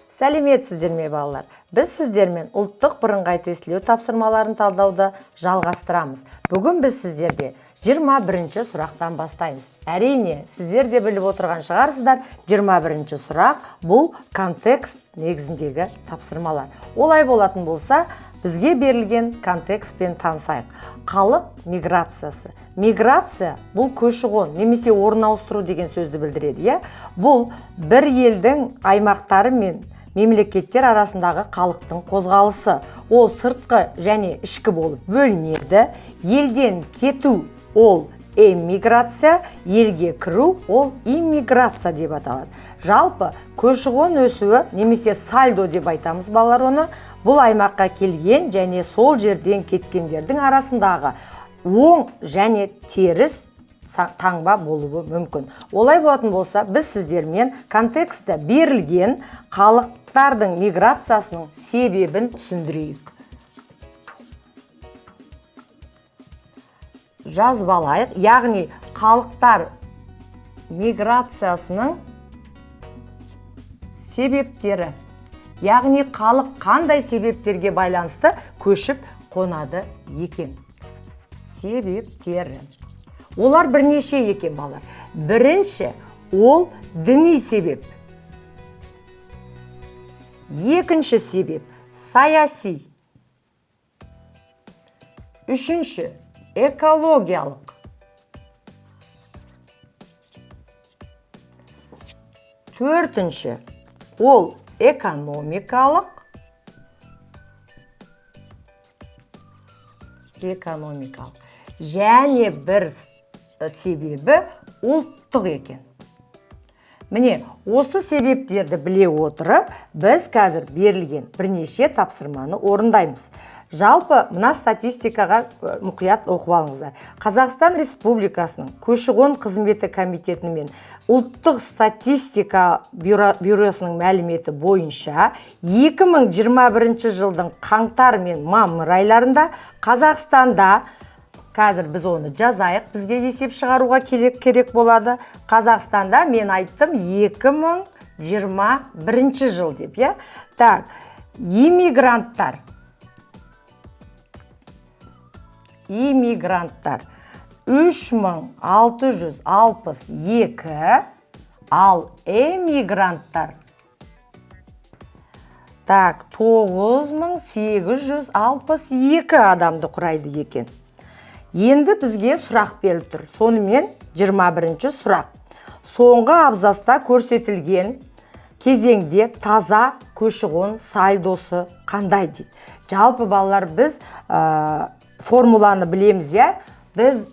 Сәлеметсіздер ме балалар? Біз сіздермен ұлттық бірыңғай тестілеу тапсырмаларын талдауды жалғастырамыз. Бүгін біз сіздерде 21-ші сұрақтан бастаймыз. Әрине, сіздер де біліп отырған шығарсыздар, 21-ші сұрақ бұл контекст негізіндегі тапсырмалар. Олай болатын болса, бізге берілген контекстпен танысайық. Халық миграциясы. Миграция бұл көші-қон немесе орын ауыстыру деген сөзді білдіреді. Бұл бір елдің аймақтары мен мемлекеттер арасындағы халықтың қозғалысы. Ол сыртқы және ішкі болып бөлінеді. Елден кету ол эмиграция, елге кіру ол иммиграция деп аталады. Жалпы көші-қон өсуі немесе сальдо деп айтамыз балалар оны. Бұл аймаққа келген және сол жерден кеткендердің арасындағы оң және теріс таңба болуы мүмкін. Олай болатын болса, біз сіздермен контекстте берілген халықтардың миграциясының себебін түсіндірейік. Жазып алайық, яғни халықтар миграциясының себептері. Яғни халық қандай себептерге байланысты көшіп қонады екен. Себептері. Олар бірнеше екен балалар. Бірінші ол діни себеп. Екінші себеп саяси. Үшінші экологиялық. Төртінші ол экономикалық. Және бір себебі ұлттық екен. Міне, осы себептерді біле отырып, біз қазір берілген бірнеше тапсырманы орындаймыз. Жалпы, мына статистикаға мұқият оқып алыңыздар. Қазақстан Республикасының көші-қон қызметі комитетімен ұлттық статистика бюросының мәліметі бойынша 2021 жылдың қаңтар мен мамыр айларында Қазақстанда, қазір біз оны жазайық, бізге есеп шығаруға керек болады. Қазақстанда мен айттым 2021 жыл деп, я? Так, иммигранттар 3662, ал эмигранттар 9862 адамды құрайды екен. Енді бізге сұрақ беріліп тұр. Сонымен 21-ші сұрақ. Соңғы абзаста көрсетілген кезеңде таза көші-қон сальдосы қандай дейді. Жалпы балалар, біз формуланы білеміз, я? Біз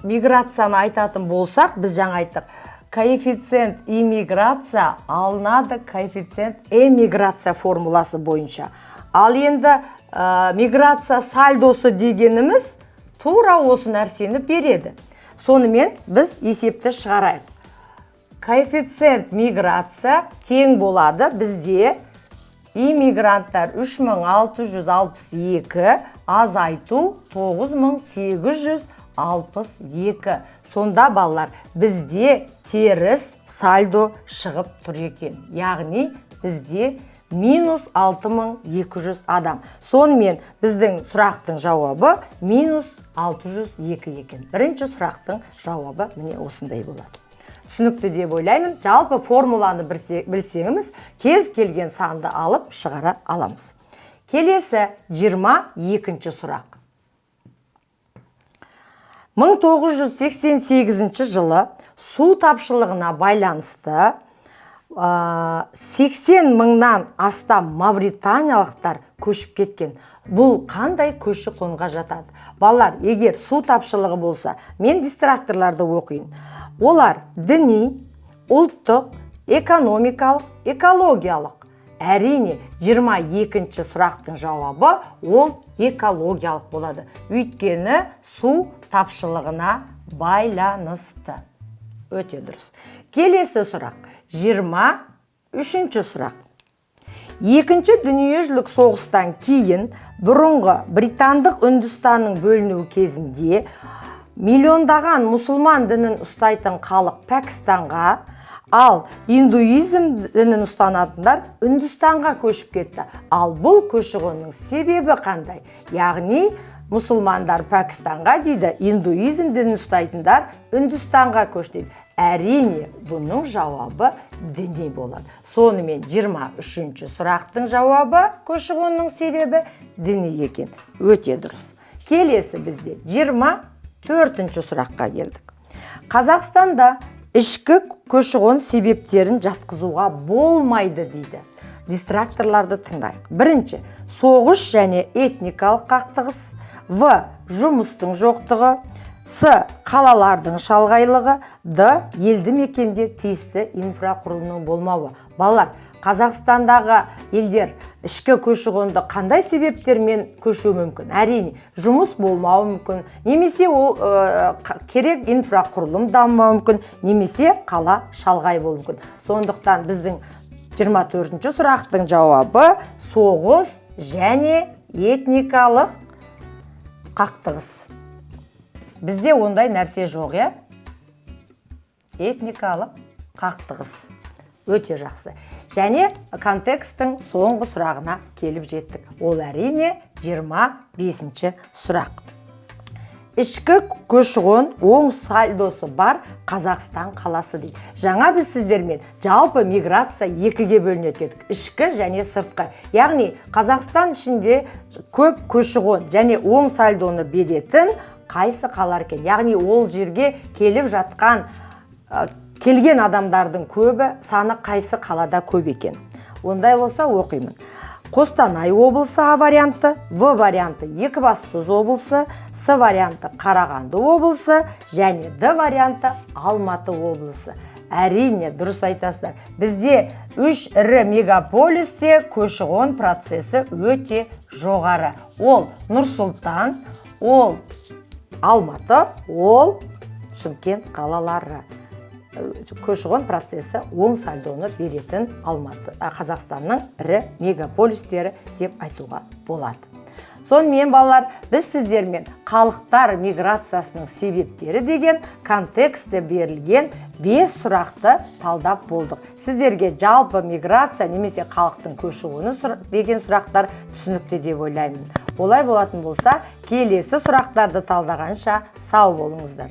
миграцияны айтатын болсақ, біз жаңа айттық. Коэффициент иммиграция алынады коэффициент эмиграция формуласы бойынша. Ал енді миграция сальдосы дегеніміз тура осы нәрсені береді. Сонымен біз есепті шығарайық. Коэффициент миграция тең болады бізде иммигранттар 3662, азайту 9862. Сонда балалар, бізде теріс сальдо шығып тұр екен. Яғни бізде минус 6200 адам. Сонымен біздің сұрақтың жауабы минус 602 екен. Бірінші сұрақтың жауабы міне осындай болады. Түсінікті деп ойлаймын. Жалпы формуланы білсеңіз, кез келген санды алып шығара аламыз. Келесі 22-ші сұрақ. 1988 жылы су тапшылығына байланысты 80 мыңнан астам мавританиялықтар көшіп кеткен. Бұл қандай көші-қонға жатады? Балалар, егер су тапшылығы болса, мен дистракторларды оқиын. Олар діни, ұлттық, экономикалық, экологиялық. Әрине, 22-ші сұрақтың жауабы ол экологиялық болады. Өйткені су тапшылығына байланысты. Өте дұрыс. Келесі сұрақ. 23-ші сұрақ. Екінші дүниежүзілік соғыстан кейін бұрынғы британдық Үндістанның бөлінуі кезінде миллиондаған мұсылман дінін ұстайтын халық Пәкістанға, Ал индуизм дінін ұстанатындар Үндістанға көшіп кетті. Ал бұл көші-қонның себебі қандай? Яғни мұсылмандар Пәкістанға дейді, индуизм дінін ұстайтындар Үндістанға көшті дейді. Әрине, бұның жауабы діни болады. Сонымен 23-ші сұрақтың жауабы көші-қонның себебі діни екен. Өте дұрыс. Келесі бізде 24-ші сұраққа келдік. Қазақстанда ішкі көші-қон себептерін жатқызуға болмайды дейді. Дистракторларды тыңдайық. Бірінші, соғыс және этникалық қақтығыс. В. Жұмыстың жоқтығы. С. Қалалардың шалғайлығы. Д. Елді мекенде тиісті инфрақұрылымның болмауы. Балалар, Қазақстандағы елдер ішкі көші-қонды қандай себептермен көшу мүмкін? Әрине, жұмыс болмауы мүмкін, немесе ол керек инфрақұрылым дамымауы мүмкін, немесе қала шалғай болуы мүмкін. Сондықтан біздің 24-ші сұрақтың жауабы соғыс және этникалық қақтығыс. Бізде ондай нәрсе жоқ, е? Этникалық қақтығыс. Өте жақсы. Және контекстің соңғы сұрағына келіп жеттік. Ол әрине 25-ші сұрақ. Ішкі көші-қон оң сальдосы бар Қазақстан қаласы дейді. Жаңа біз сіздермен жалпы миграция екіге бөлінеді дедік. Ішкі және сыртқы. Яғни Қазақстан ішінде көп көші-қон және оң сальдоны беретін қайсы қалар екен? Яғни ол жерге келіп жатқан келген адамдардың көбі саны қайсы қалада көп екен? Ондай болса оқимын. Қостанай облысы А варианты, В варианты Екібастұз облысы, С варианты Қарағанды облысы және Д варианты Алматы облысы. Әрине, дұрыс айтасыздар. Бізде 3 ірі мегаполисте көші-қон процесі өте жоғары. Ол Нұр-Сұлтан, ол Алматы, ол Шымкент қалалары. Көші-қон процесі оң сальдоны беретін Қазақстанның ірі мегаполистері деп айтуға болады. Сонымен балалар, біз сіздермен халықтар миграциясының себептері деген контексте берілген 5 сұрақты талдап болдық. Сіздерге жалпы миграция немесе халықтың көші-қоны деген сұрақтар түсінікті деп ойлаймын. Олай болатын болса, келесі сұрақтарды талдағанша сау болыңыздар.